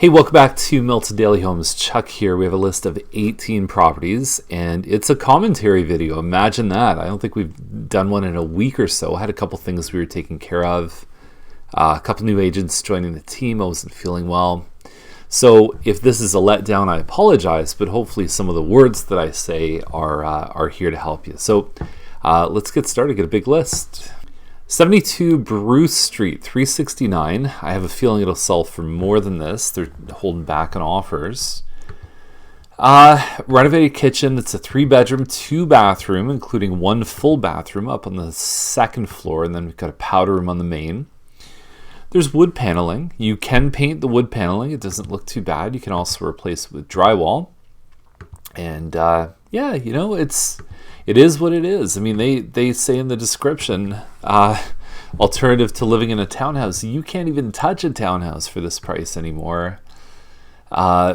Hey, welcome back to Milton Daily Homes. Chuck here. We have a list of 18 properties, and it's a commentary video. Imagine that. I don't think we've done one in a week or so. I had a couple things we were taking care of. A couple new agents joining the team. I wasn't feeling well. So if this is a letdown, I apologize, but hopefully some of the words that I say are here to help you. So let's get started. Get a big list. 72 Bruce Street, 369. I have a feeling it'll sell for more than this. They're holding back on offers. Renovated kitchen. It's a 3-bedroom, 2-bathroom, including 1 full bathroom up on the second floor, and then we've got a powder room on the main. There's wood paneling. You can paint the wood paneling. It doesn't look too bad. You can also replace it with drywall. And yeah, you know, it is what it is. I mean, they say in the description, alternative to living in a townhouse. You can't even touch a townhouse for this price anymore.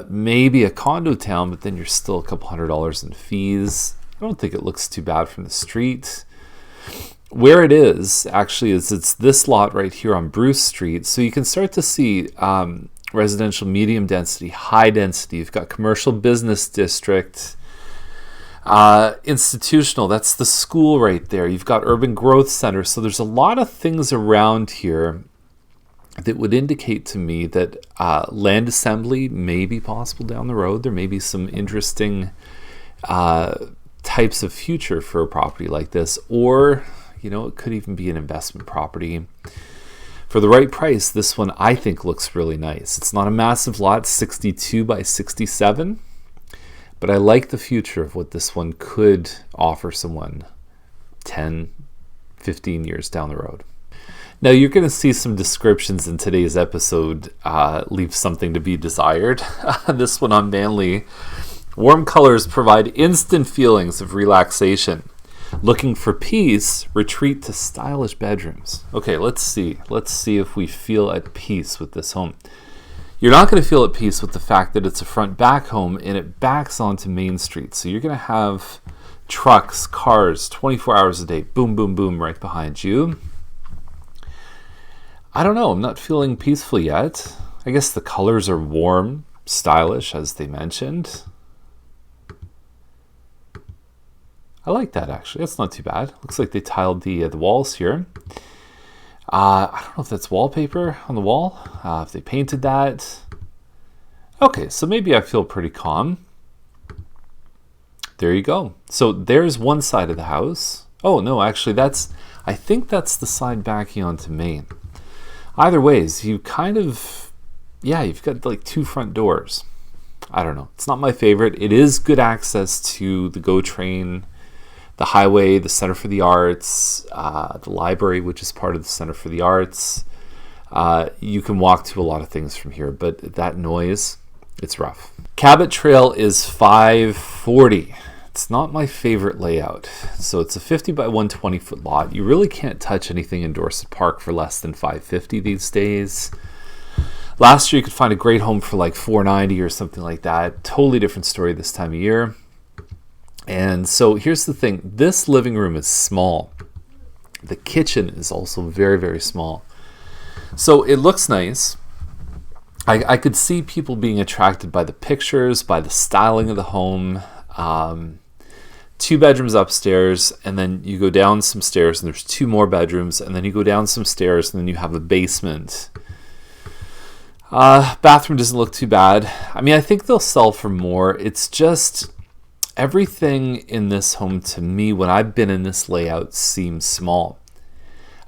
Maybe a condo town, but then you're still a couple $100 in fees. I don't think it looks too bad from the street. Where it is, actually, it's this lot right here on Bruce Street. So you can start to see residential medium density, high density. You've got commercial business district. Institutional, that's the school right there. You've got urban growth center. So there's a lot of things around here that would indicate to me that land assembly may be possible down the road. There may be some interesting types of future for a property like this, or you know, it could even be an investment property. For the right price, this one I think looks really nice. It's not a massive lot, 62 by 67. But I like the future of what this one could offer someone 10, 15 years down the road. Now, you're going to see some descriptions in today's episode leave something to be desired. This one on Manley. Warm colors provide instant feelings of relaxation. Looking for peace, retreat to stylish bedrooms. Okay, let's see. Let's see if we feel at peace with this home. You're not going to feel at peace with the fact that it's a front-back home and it backs onto Main Street. So you're going to have trucks, cars, 24 hours a day, boom, boom, boom, right behind you. I don't know. I'm not feeling peaceful yet. I guess the colors are warm, stylish, as they mentioned. I like that, actually. That's not too bad. Looks like they tiled the walls here. I don't know if that's wallpaper on the wall, if they painted that. Okay, so maybe I feel pretty calm. There you go. So there's one side of the house. Oh, no, actually, I think that's the side backing onto Main. Either ways, you kind of, yeah, you've got like 2 front doors. I don't know. It's not my favorite. It is good access to the GO train, the highway, the Center for the Arts, the library, which is part of the Center for the Arts. You can walk to a lot of things from here, but that noise, it's rough. Cabot Trail is 540. It's not my favorite layout. So it's a 50 by 120 foot lot. You really can't touch anything in Dorset Park for less than 550 these days. Last year you could find a great home for like 490 or something like that. Totally different story this time of year. And so here's the thing. This living room is small. The kitchen is also very, very small. So it looks nice. I could see people being attracted by the pictures, by the styling of the home. 2 bedrooms upstairs, and then you go down some stairs, and there's 2 more bedrooms, and then you go down some stairs, and then you have a basement. Bathroom doesn't look too bad. I mean, I think they'll sell for more. It's just everything in this home, to me, when I've been in this layout, seems small.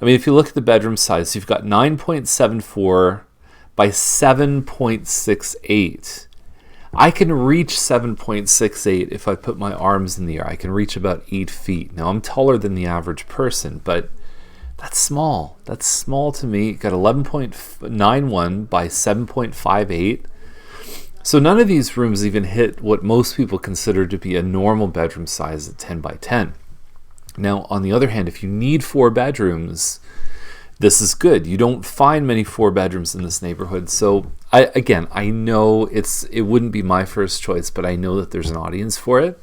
I mean, if you look at the bedroom size, you've got 9.74 by 7.68. I can reach 7.68 if I put my arms in the air. I can reach about 8 feet. Now, I'm taller than the average person, but that's small. That's small to me. Got 11.91 by 7.58. So none of these rooms even hit what most people consider to be a normal bedroom size at 10 by 10. Now, on the other hand, if you need 4 bedrooms, this is good. You don't find many 4 bedrooms in this neighborhood. So I know it wouldn't be my first choice, but I know that there's an audience for it.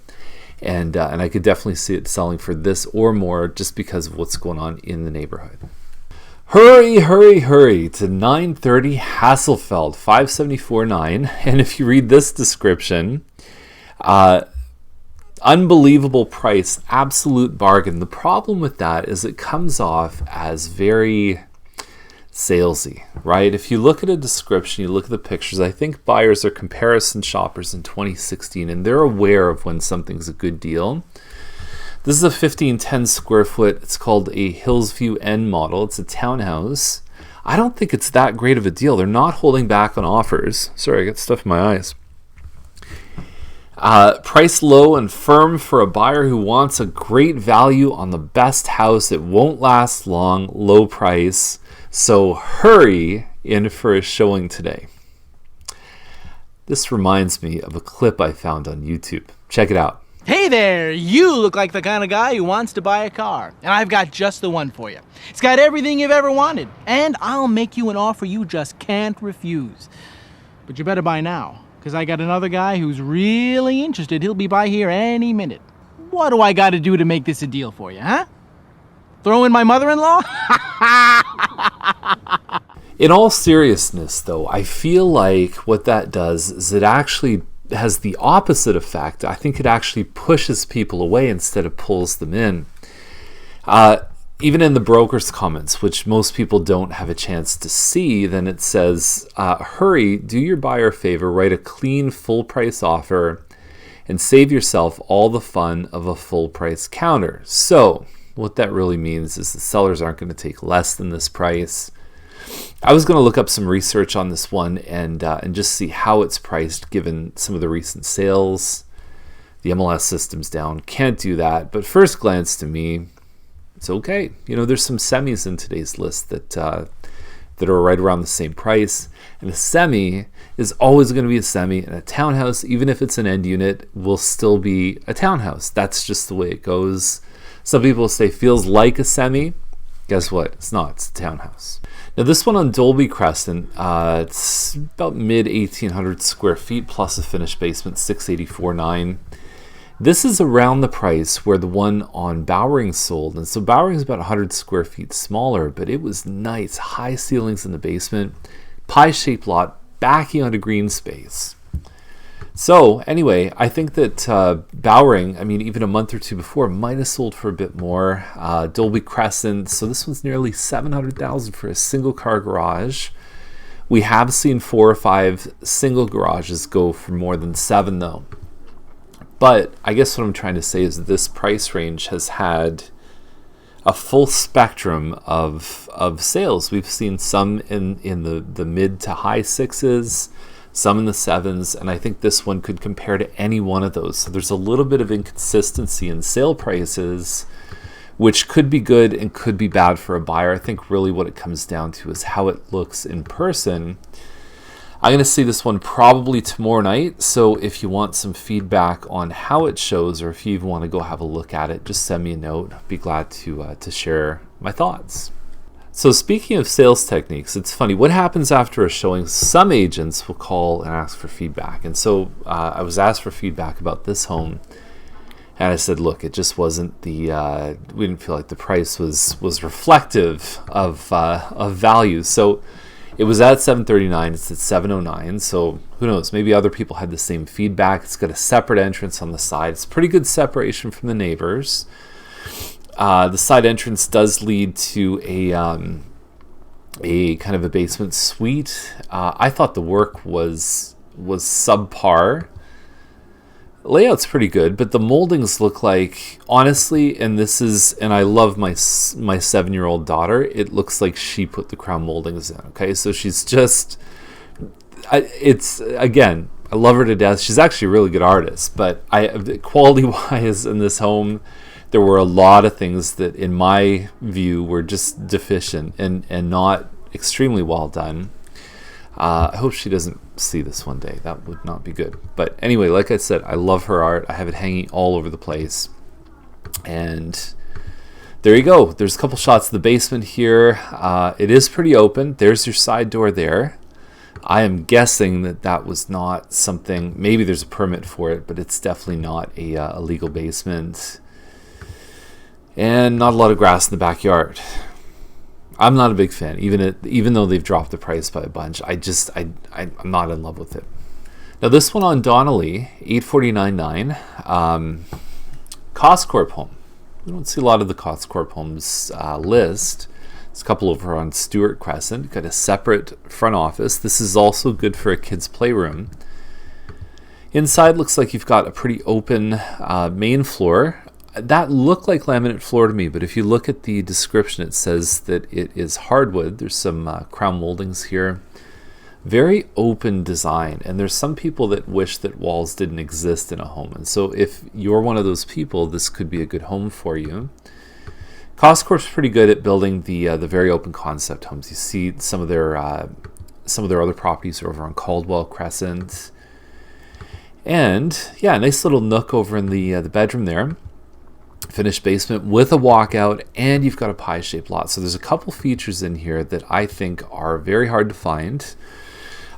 And I could definitely see it selling for this or more just because of what's going on in the neighborhood. Hurry, hurry, hurry to 930 Hasselfeld, 574.9. And if you read this description, unbelievable price, absolute bargain. The problem with that is it comes off as very salesy, right? If you look at a description, you look at the pictures, I think buyers are comparison shoppers in 2016, and they're aware of when something's a good deal. This is a 1510 square foot. It's called a Hillsview N model. It's a townhouse. I don't think it's that great of a deal. They're not holding back on offers. Sorry, I got stuff in my eyes. Price low and firm for a buyer who wants a great value on the best house. It won't last long, low price. So hurry in for a showing today. This reminds me of a clip I found on YouTube. Check it out. Hey there, you look like the kind of guy who wants to buy a car, and I've got just the one for you. It's got everything you've ever wanted, and I'll make you an offer you just can't refuse. But you better buy now, because I got another guy who's really interested. He'll be by here any minute. What do I got to do to make this a deal for you, huh? Throw in my mother-in-law? In all seriousness, though, I feel like what that does is it actually has the opposite effect. I think it actually pushes people away instead of pulls them in. Even in the broker's comments, which most people don't have a chance to see, then it says, hurry, do your buyer a favor, write a clean full price offer and save yourself all the fun of a full price counter. So what that really means is the sellers aren't going to take less than this price. I was going to look up some research on this one and just see how it's priced given some of the recent sales. The MLS system's down. Can't do that. But first glance to me, it's okay. You know, there's some semis in today's list that are right around the same price. And a semi is always going to be a semi. And a townhouse, even if it's an end unit, will still be a townhouse. That's just the way it goes. Some people say feels like a semi. Guess what? It's not. It's a townhouse. Now this one on Dolby Crescent, it's about mid 1,800 square feet plus a finished basement, 684.9. This is around the price where the one on Bowering sold. And so Bowering's about 100 square feet smaller, but it was nice. High ceilings in the basement, pie-shaped lot, backing onto green space. So anyway, I think that Bowering, I mean, even a month or two before, might have sold for a bit more. Dolby Crescent, so this one's nearly $700,000 for a single car garage. We have seen 4 or 5 single garages go for more than 7 though. But I guess what I'm trying to say is that this price range has had a full spectrum of sales. We've seen some in the mid to high 6s, some in the 7s, and I think this one could compare to any one of those. So there's a little bit of inconsistency in sale prices, which could be good and could be bad for a buyer. I think really what it comes down to is how it looks in person. I'm going to see this one probably tomorrow night, so if you want some feedback on how it shows, or if you even want to go have a look at it, just send me a note. I'd be glad to share my thoughts. So speaking of sales techniques, it's funny. What happens after a showing? Some agents will call and ask for feedback. And so I was asked for feedback about this home. And I said, look, it just wasn't we didn't feel like the price was reflective of value. So it was at $739. It's at $709. So who knows? Maybe other people had the same feedback. It's got a separate entrance on the side. It's pretty good separation from the neighbors. The side entrance does lead to a kind of a basement suite. I thought the work was subpar. Layout's pretty good, but the moldings look like, honestly, and I love my 7-year-old daughter, it looks like she put the crown moldings in. Okay, so she's just, again, I love her to death. She's actually a really good artist, but quality-wise in this home, there were a lot of things that, in my view, were just deficient and not extremely well done. I hope she doesn't see this one day. That would not be good. But anyway, like I said, I love her art. I have it hanging all over the place. And there you go. There's a couple shots of the basement here. It is pretty open. There's your side door there. I am guessing that was not something, maybe there's a permit for it, but it's definitely not a legal basement. And not a lot of grass in the backyard. I'm not a big fan, even though they've dropped the price by a bunch. I'm not in love with it. Now this one on Donnelly, 849.9, Coscorp home. We don't see a lot of the Coscorp homes list. There's a couple over on Stewart Crescent. Got a separate front office. This is also good for a kid's playroom. Inside looks like you've got a pretty open main floor. That looked like laminate floor to me, but if you look at the description, it says that it is hardwood. There's some crown moldings here. Very open design, and there's some people that wish that walls didn't exist in a home. And so if you're one of those people, this could be a good home for you. Coscorp's pretty good at building the very open concept homes. You see some of their other properties are over on Caldwell Crescent. And yeah, nice little nook over in the bedroom there. Finished basement with a walkout, and you've got a pie-shaped lot. So there's a couple features in here that I think are very hard to find.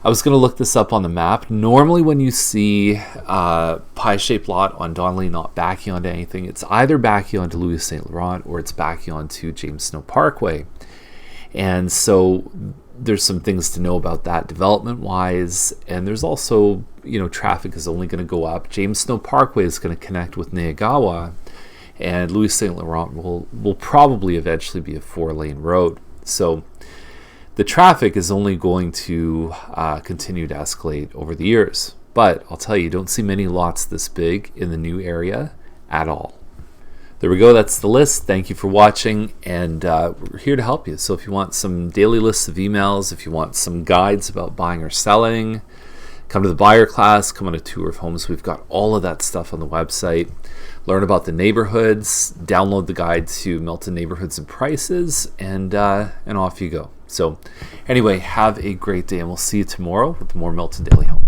I was going to look this up on the map. Normally when you see pie-shaped lot on Donnelly not backing onto anything, it's either backing onto Louis St. Laurent or it's backing onto James Snow Parkway. And so there's some things to know about that development-wise. And there's also, traffic is only going to go up. James Snow Parkway is going to connect with Neagawa. And Louis St. Laurent will probably eventually be a 4-lane road. So the traffic is only going to continue to escalate over the years. But I'll tell you, don't see many lots this big in the new area at all. There we go. That's the list. Thank you for watching. And we're here to help you. So if you want some daily lists of emails, if you want some guides about buying or selling, come to the buyer class, come on a tour of homes. We've got all of that stuff on the website. Learn about the neighborhoods, download the guide to Milton Neighborhoods and Prices, and off you go. So anyway, have a great day, and we'll see you tomorrow with more Milton Daily Home.